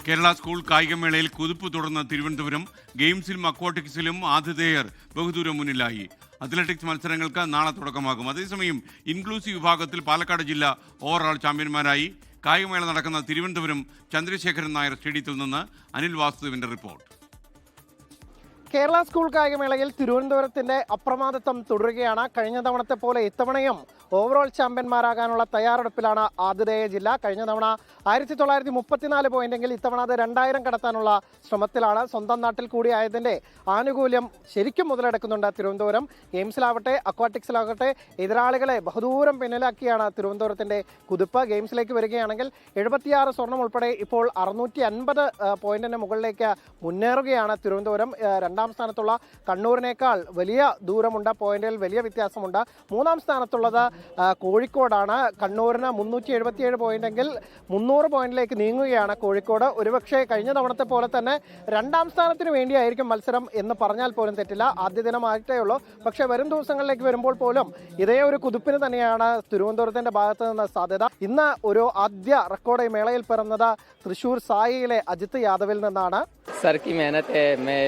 Kerala school കായികമേളയിൽ കുതിപ്പ് തുടർന്ന തിരുവനന്തപുരം ഗെയിംസിലും അക്വാട്ടിക്സിലും ആതിഥേയർ ബഹുദൂരം മുന്നിലായി. അത്ലറ്റിക്സ് മത്സരങ്ങൾക്ക് നാളെ തുടക്കമാകും. അതേസമയം ഇൻക്ലൂസീവ് വിഭാഗത്തിൽ പാലക്കാട് ജില്ല ഓവറോൾ ചാമ്പ്യന്മാരായി. കായികമേള നടക്കുന്ന തിരുവനന്തപുരം ചന്ദ്രശേഖരൻ നായർ സ്റ്റേഡിയത്തിൽ നിന്ന് അനിൽ വാസുദേവിന്റെ റിപ്പോർട്ട്. കേരള സ്കൂൾ കായികമേളയിൽ തിരുവനന്തപുരത്തിന്റെ അപ്രമാദിത്വം തുടരുകയാണ്. കഴിഞ്ഞ തവണത്തെ പോലെ ഇത്തവണയും ഓവറോൾ ചാമ്പ്യന്മാരാകാനുള്ള തയ്യാറെടുപ്പിലാണ് ആതിഥേയ ജില്ല. കഴിഞ്ഞ തവണ 1934 പോയിന്റെങ്കിൽ ഇത്തവണ അത് 2000 കടത്താനുള്ള ശ്രമത്തിലാണ്. സ്വന്തം നാട്ടിൽ കൂടി ആയതിന്റെ ആനുകൂല്യം ശരിക്കും മുതലെടുക്കുന്നുണ്ട് തിരുവനന്തപുരം. ഗെയിംസിലാവട്ടെ അക്വാട്ടിക്സിലാകട്ടെ എതിരാളികളെ ബഹുദൂരം പിന്നിലാക്കിയാണ് തിരുവനന്തപുരത്തിന്റെ കുതിപ്പ്. ഗെയിംസിലേക്ക് വരികയാണെങ്കിൽ 76 സ്വർണം ഉൾപ്പെടെ ഇപ്പോൾ 650 പോയിന്റിന് മുകളിലേക്ക് മുന്നേറുകയാണ് തിരുവനന്തപുരം. രണ്ടാം സ്ഥാനത്തുള്ള കണ്ണൂരിനേക്കാൾ വലിയ ദൂരമുണ്ട്, പോയിന്റിൽ വലിയ വ്യത്യാസമുണ്ട്. മൂന്നാം സ്ഥാനത്തുള്ളത് കോഴിക്കോടാണ്. കണ്ണൂരിന് 377 പോയിന്റെങ്കിൽ 300 പോയിന്റിലേക്ക് നീങ്ങുകയാണ് കോഴിക്കോട്. ഒരുപക്ഷെ കഴിഞ്ഞ തവണത്തെ പോലെ തന്നെ രണ്ടാം സ്ഥാനത്തിന് വേണ്ടിയായിരിക്കും മത്സരം എന്ന് പറഞ്ഞാൽ പോലും തെറ്റില്ല. ആദ്യ ദിനമായിട്ടേ ഉള്ളൂ. പക്ഷേ വരും ദിവസങ്ങളിലേക്ക് വരുമ്പോൾ പോലും ഇതേ ഒരു കുതിപ്പിന് തന്നെയാണ് തിരുവനന്തപുരത്തിന്റെ ഭാഗത്ത് നിന്ന് സാധ്യത. ഇന്ന് ഒരു ആദ്യ റെക്കോർഡ് മേളയിൽ പിറന്നത് തൃശൂർ സായിയിലെ അജിത് യാദവിൽ നിന്നാണ്. सर की मेहनत है, मैं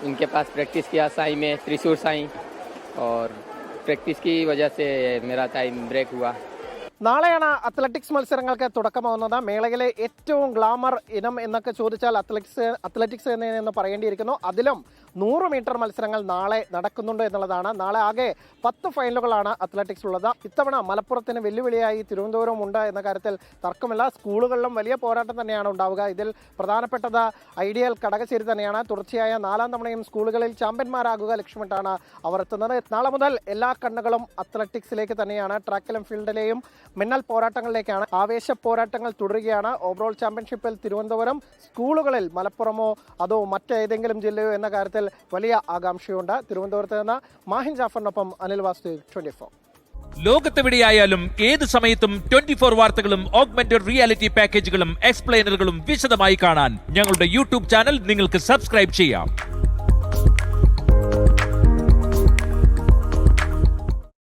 उनके पास प्रैक्टिस किया साई में, त्रिशूर साई, और प्रैक्टिस की वजह से मेरा टाइम ब्रेक हुआ. നാളെയാണ് അത്ലറ്റിക്സ് മത്സരങ്ങൾക്ക് തുടക്കമാവുന്നത്. മേളയിലെ ഏറ്റവും ഗ്ലാമർ ഇനം എന്നൊക്കെ ചോദിച്ചാൽ അത്ലറ്റിക്സ് എന്ന് പറയേണ്ടിയിരിക്കുന്നു. അതിലും 100 മീറ്റർ മത്സരങ്ങൾ നാളെ നടക്കുന്നുണ്ട് എന്നുള്ളതാണ്. നാളെ ആകെ 10 ഫൈനലുകളാണ് അത്ലറ്റിക്സ് ഉള്ളത്. ഇത്തവണ മലപ്പുറത്തിന് വെല്ലുവിളിയായി തിരുവനന്തപുരം ഉണ്ട് എന്ന കാര്യത്തിൽ തർക്കമില്ല. സ്കൂളുകളിലും വലിയ പോരാട്ടം തന്നെയാണ് ഉണ്ടാവുക. ഇതിൽ പ്രധാനപ്പെട്ടത് ഐഡിയൽ കടകശ്ശേരി തന്നെയാണ്. തുടർച്ചയായ 4ാം തവണയും സ്കൂളുകളിൽ ചാമ്പ്യന്മാരാകുക ലക്ഷ്യമിട്ടാണ് അവർ എത്തുന്നത്. നാളെ മുതൽ എല്ലാ കണ്ണുകളും അത്ലറ്റിക്സിലേക്ക് തന്നെയാണ്. ട്രാക്കിലും ഫീൽഡിലെയും മിന്നൽ പോരാട്ടങ്ങളിലേക്കാണ്. ആവേശ പോരാട്ടങ്ങൾ തുടരുകയാണ്. ഓവറോൾ ചാമ്പ്യൻഷിപ്പിൽ തിരുവനന്തപുരം, സ്കൂളുകളിൽ മലപ്പുറമോ അതോ മറ്റേതെങ്കിലും ജില്ലയോ എന്ന കാര്യത്തിൽ വലിയ ആകാംക്ഷയുണ്ട്. തിരുവനന്തപുരത്ത് നിന്ന് മാഹിൻ ജാഫറിനൊപ്പം അനിൽ വാസുദേവ്, 24. ലോകത്തെവിടെയായാലും ഏത് സമയത്തും 24 വാർത്തകളും ഓഗ്മെന്റഡ് റിയാലിറ്റി പാക്കേജുകളും എക്സ്പ്ലെയിനറുകളും വിശദമായി കാണാൻ ഞങ്ങളുടെ യൂട്യൂബ് ചാനൽ നിങ്ങൾക്ക് സബ്സ്ക്രൈബ് ചെയ്യാം.